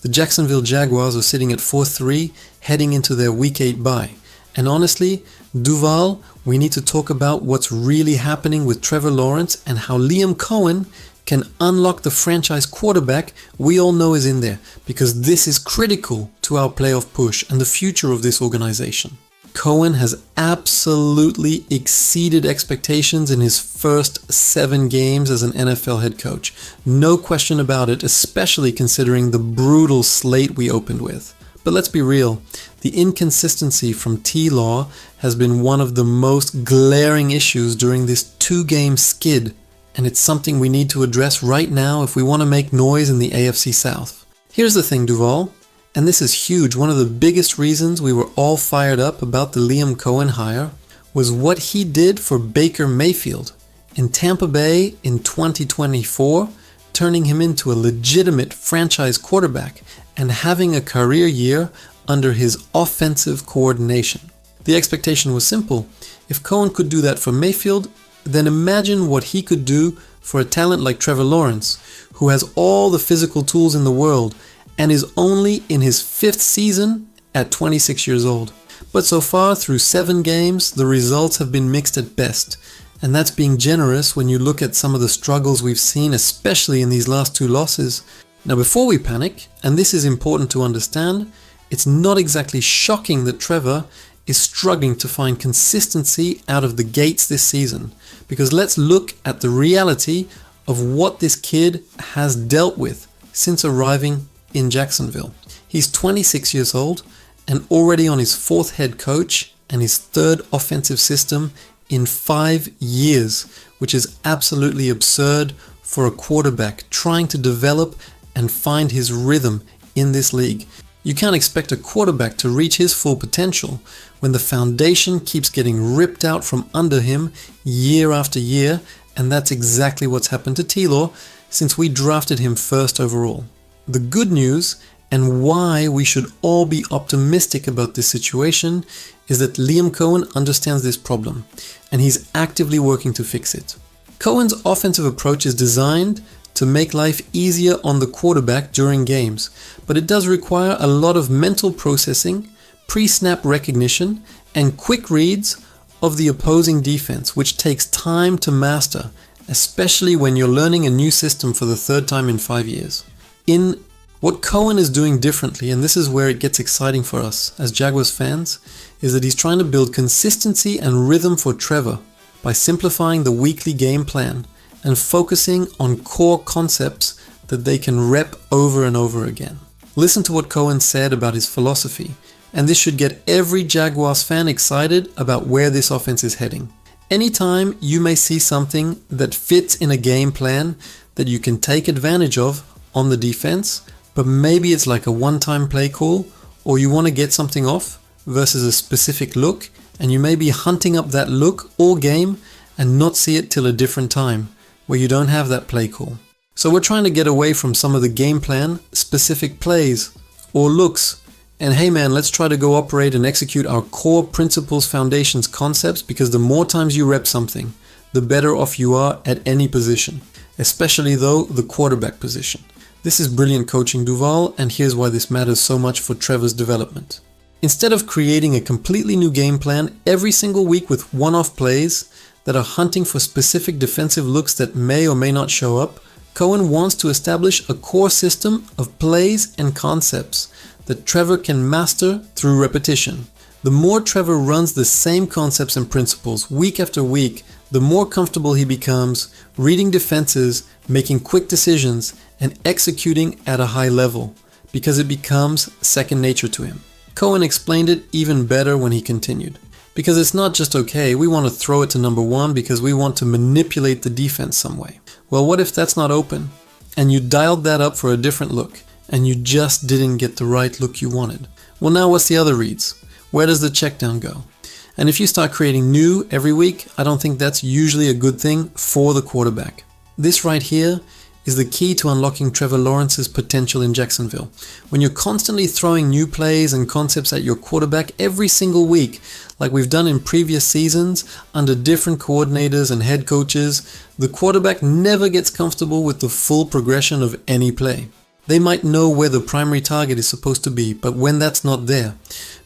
The Jacksonville Jaguars are sitting at 4-3, heading into their Week 8 bye. And honestly, Duval, we need to talk about what's really happening with Trevor Lawrence and how Liam Cohen can unlock the franchise quarterback we all know is in there, because this is critical to our playoff push and the future of this organization. Cohen has absolutely exceeded expectations in his first 7 games as an NFL head coach. No question about it, especially considering the brutal slate we opened with. But let's be real, the inconsistency from T-Law has been one of the most glaring issues during this 2-game skid, and it's something we need to address right now if we want to make noise in the AFC South. Here's the thing, Duval. And this is huge. One of the biggest reasons we were all fired up about the Liam Cohen hire was what he did for Baker Mayfield in Tampa Bay in 2024, turning him into a legitimate franchise quarterback and having a career year under his offensive coordination. The expectation was simple. If Cohen could do that for Mayfield, then imagine what he could do for a talent like Trevor Lawrence, who has all the physical tools in the world and is only in his 5th season at 26 years old. But so far, through 7 games, the results have been mixed at best. And that's being generous when you look at some of the struggles we've seen, especially in these last 2 losses. Now, before we panic, and this is important to understand, it's not exactly shocking that Trevor is struggling to find consistency out of the gates this season. Because let's look at the reality of what this kid has dealt with since arriving in Jacksonville. He's 26 years old and already on his 4th head coach and his 3rd offensive system in 5 years, which is absolutely absurd for a quarterback trying to develop and find his rhythm in this league. You can't expect a quarterback to reach his full potential when the foundation keeps getting ripped out from under him year after year, and that's exactly what's happened to T-Law since we drafted him 1st overall. The good news, and why we should all be optimistic about this situation, is that Liam Cohen understands this problem, and he's actively working to fix it. Cohen's offensive approach is designed to make life easier on the quarterback during games, but it does require a lot of mental processing, pre-snap recognition, and quick reads of the opposing defense, which takes time to master, especially when you're learning a new system for the 3rd time in 5 years. In what Cohen is doing differently, and this is where it gets exciting for us as Jaguars fans, is that he's trying to build consistency and rhythm for Trevor by simplifying the weekly game plan and focusing on core concepts that they can rep over and over again. Listen to what Cohen said about his philosophy, and this should get every Jaguars fan excited about where this offense is heading. Anytime you may see something that fits in a game plan that you can take advantage of on the defense, but maybe it's like a one-time play call, or you want to get something off versus a specific look, and you may be hunting up that look all game and not see it till a different time, where you don't have that play call. So we're trying to get away from some of the game plan specific plays or looks, and hey man, let's try to go operate and execute our core principles, foundations, concepts, because the more times you rep something, the better off you are at any position, especially though the quarterback position. This is brilliant coaching, Duval, and here's why this matters so much for Trevor's development. Instead of creating a completely new game plan every single week with one-off plays that are hunting for specific defensive looks that may or may not show up, Cohen wants to establish a core system of plays and concepts that Trevor can master through repetition. The more Trevor runs the same concepts and principles week after week, the more comfortable he becomes reading defenses, making quick decisions, and executing at a high level, because it becomes second nature to him. Cohen explained it even better when he continued. Because it's not just okay, we want to throw it to number 1 because we want to manipulate the defense some way. Well, what if that's not open, and you dialed that up for a different look, and you just didn't get the right look you wanted? Well, now what's the other reads? Where does the check down go? And if you start creating new every week, I don't think that's usually a good thing for the quarterback. This right here is the key to unlocking Trevor Lawrence's potential in Jacksonville. When you're constantly throwing new plays and concepts at your quarterback every single week, like we've done in previous seasons under different coordinators and head coaches, the quarterback never gets comfortable with the full progression of any play. They might know where the primary target is supposed to be, but when that's not there,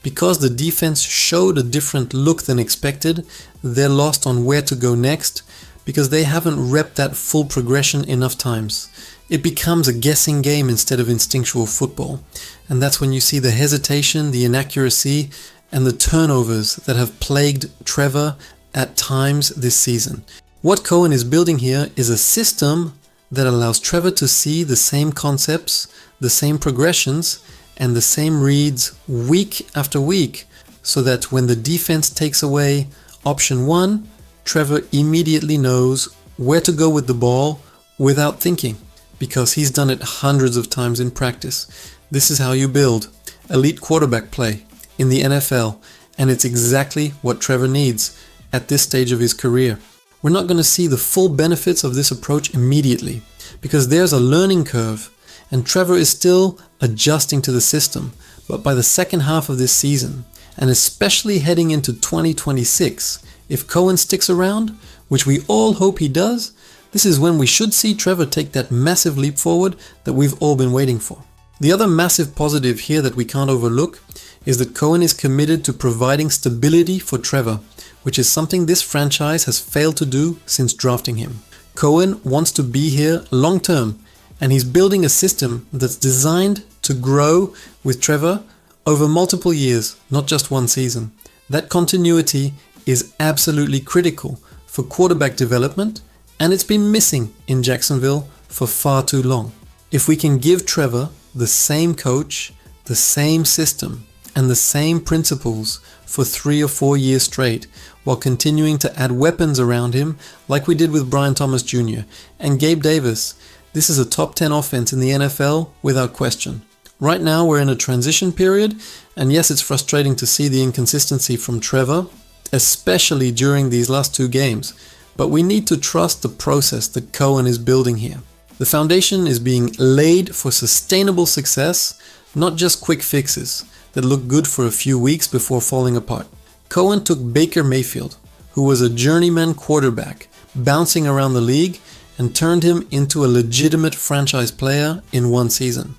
because the defense showed a different look than expected, they're lost on where to go next because they haven't repped that full progression enough times. It becomes a guessing game instead of instinctual football, and that's when you see the hesitation, the inaccuracy, and the turnovers that have plagued Trevor at times this season. What Cohen is building here is a system that allows Trevor to see the same concepts, the same progressions, and the same reads week after week, so that when the defense takes away option 1, Trevor immediately knows where to go with the ball without thinking, because he's done it hundreds of times in practice. This is how you build elite quarterback play in the NFL, and it's exactly what Trevor needs at this stage of his career. We're not going to see the full benefits of this approach immediately, because there's a learning curve, and Trevor is still adjusting to the system. But by the second half of this season, and especially heading into 2026, if Cohen sticks around, which we all hope he does, this is when we should see Trevor take that massive leap forward that we've all been waiting for. The other massive positive here that we can't overlook is that Cohen is committed to providing stability for Trevor, which is something this franchise has failed to do since drafting him. Cohen wants to be here long term, and he's building a system that's designed to grow with Trevor over multiple years, not just one season. That continuity is absolutely critical for quarterback development, and it's been missing in Jacksonville for far too long. If we can give Trevor the same coach, the same system, and the same principles for 3 or 4 years straight, while continuing to add weapons around him like we did with Brian Thomas Jr. and Gabe Davis, this is a top 10 offense in the NFL without question. Right now we're in a transition period, and yes, it's frustrating to see the inconsistency from Trevor, especially during these last 2 games, but we need to trust the process that Cohen is building here. The foundation is being laid for sustainable success, not just quick fixes that look good for a few weeks before falling apart. Cohen took Baker Mayfield, who was a journeyman quarterback, bouncing around the league, and turned him into a legitimate franchise player in 1 season.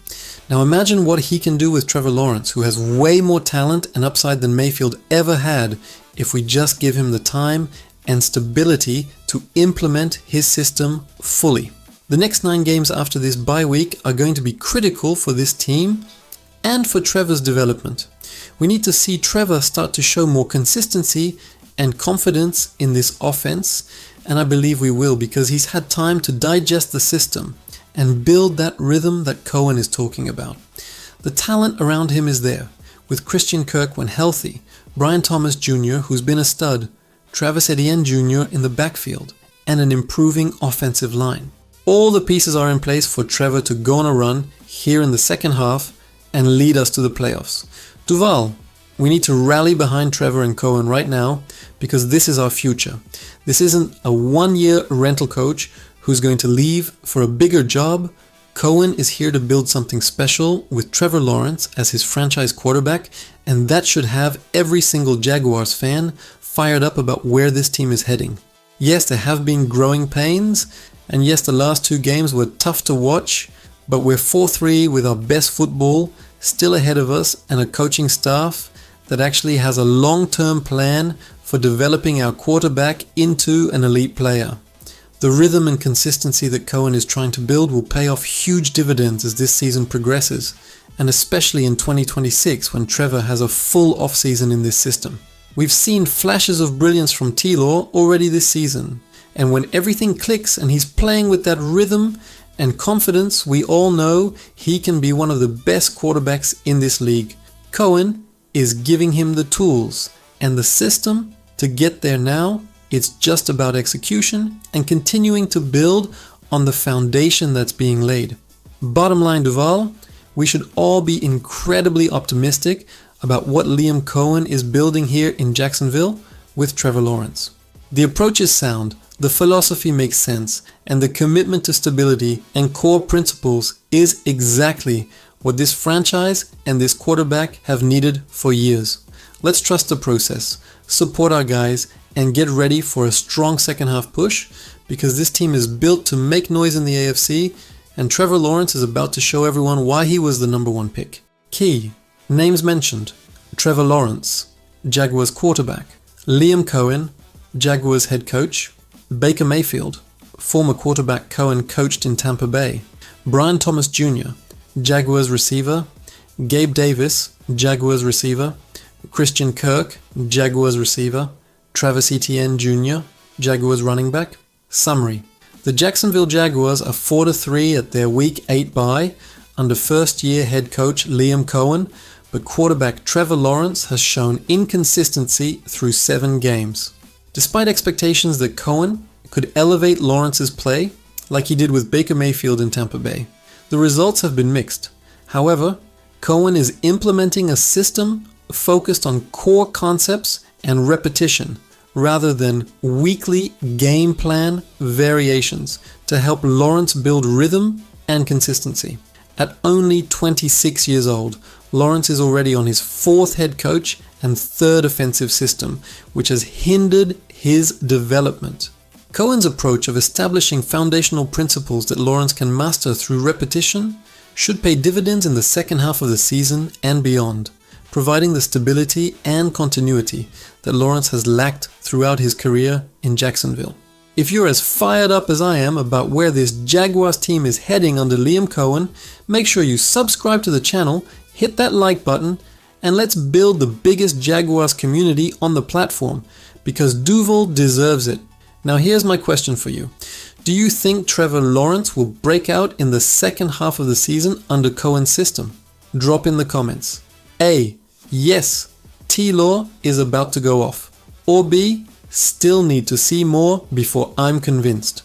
Now imagine what he can do with Trevor Lawrence, who has way more talent and upside than Mayfield ever had if we just give him the time and stability to implement his system fully. The next 9 games after this bye week are going to be critical for this team and for Trevor's development. We need to see Trevor start to show more consistency and confidence in this offense, and I believe we will, because he's had time to digest the system and build that rhythm that Cohen is talking about. The talent around him is there, with Christian Kirk when healthy, Brian Thomas Jr., who's been a stud, Travis Etienne Jr. in the backfield, and an improving offensive line. All the pieces are in place for Trevor to go on a run here in the second half and lead us to the playoffs. Duval, we need to rally behind Trevor and Cohen right now, because this is our future. This isn't a 1-year rental coach who's going to leave for a bigger job. Cohen is here to build something special with Trevor Lawrence as his franchise quarterback, and that should have every single Jaguars fan fired up about where this team is heading. Yes, there have been growing pains, and yes, the last 2 games were tough to watch, but we're 4-3 with our best football still ahead of us, and a coaching staff that actually has a long-term plan for developing our quarterback into an elite player. The rhythm and consistency that Cohen is trying to build will pay off huge dividends as this season progresses, and especially in 2026 when Trevor has a full offseason in this system. We've seen flashes of brilliance from T-Law already this season, and when everything clicks and he's playing with that rhythm and confidence, we all know he can be one of the best quarterbacks in this league. Cohen is giving him the tools and the system to get there now. It's just about execution and continuing to build on the foundation that's being laid. Bottom line, Duval, we should all be incredibly optimistic about what Liam Cohen is building here in Jacksonville with Trevor Lawrence. The approach is sound, the philosophy makes sense, and the commitment to stability and core principles is exactly what this franchise and this quarterback have needed for years. Let's trust the process, support our guys, and get ready for a strong second half push, because this team is built to make noise in the AFC, and Trevor Lawrence is about to show everyone why he was the number one pick. Key names mentioned: Trevor Lawrence, Jaguars quarterback; Liam Cohen, Jaguars head coach; Baker Mayfield, former quarterback Cohen coached in Tampa Bay; Brian Thomas Jr., Jaguars receiver; Gabe Davis, Jaguars receiver; Christian Kirk, Jaguars receiver; Travis Etienne Jr., Jaguars running back. Summary: the Jacksonville Jaguars are 4-3 at their Week 8 bye under first-year head coach Liam Cohen, but quarterback Trevor Lawrence has shown inconsistency through 7 games. Despite expectations that Cohen could elevate Lawrence's play, like he did with Baker Mayfield in Tampa Bay, the results have been mixed. However, Cohen is implementing a system focused on core concepts and repetition, rather than weekly game plan variations to help Lawrence build rhythm and consistency. At only 26 years old, Lawrence is already on his 4th head coach and 3rd offensive system, which has hindered his development. Cohen's approach of establishing foundational principles that Lawrence can master through repetition should pay dividends in the second half of the season and beyond, providing the stability and continuity that Lawrence has lacked throughout his career in Jacksonville. If you're as fired up as I am about where this Jaguars team is heading under Liam Cohen, make sure you subscribe to the channel, hit that like button, and let's build the biggest Jaguars community on the platform, because Duval deserves it. Now here's my question for you. Do you think Trevor Lawrence will break out in the second half of the season under Cohen's system? Drop in the comments. A. Yes, T-Law is about to go off. Or B. Still need to see more before I'm convinced.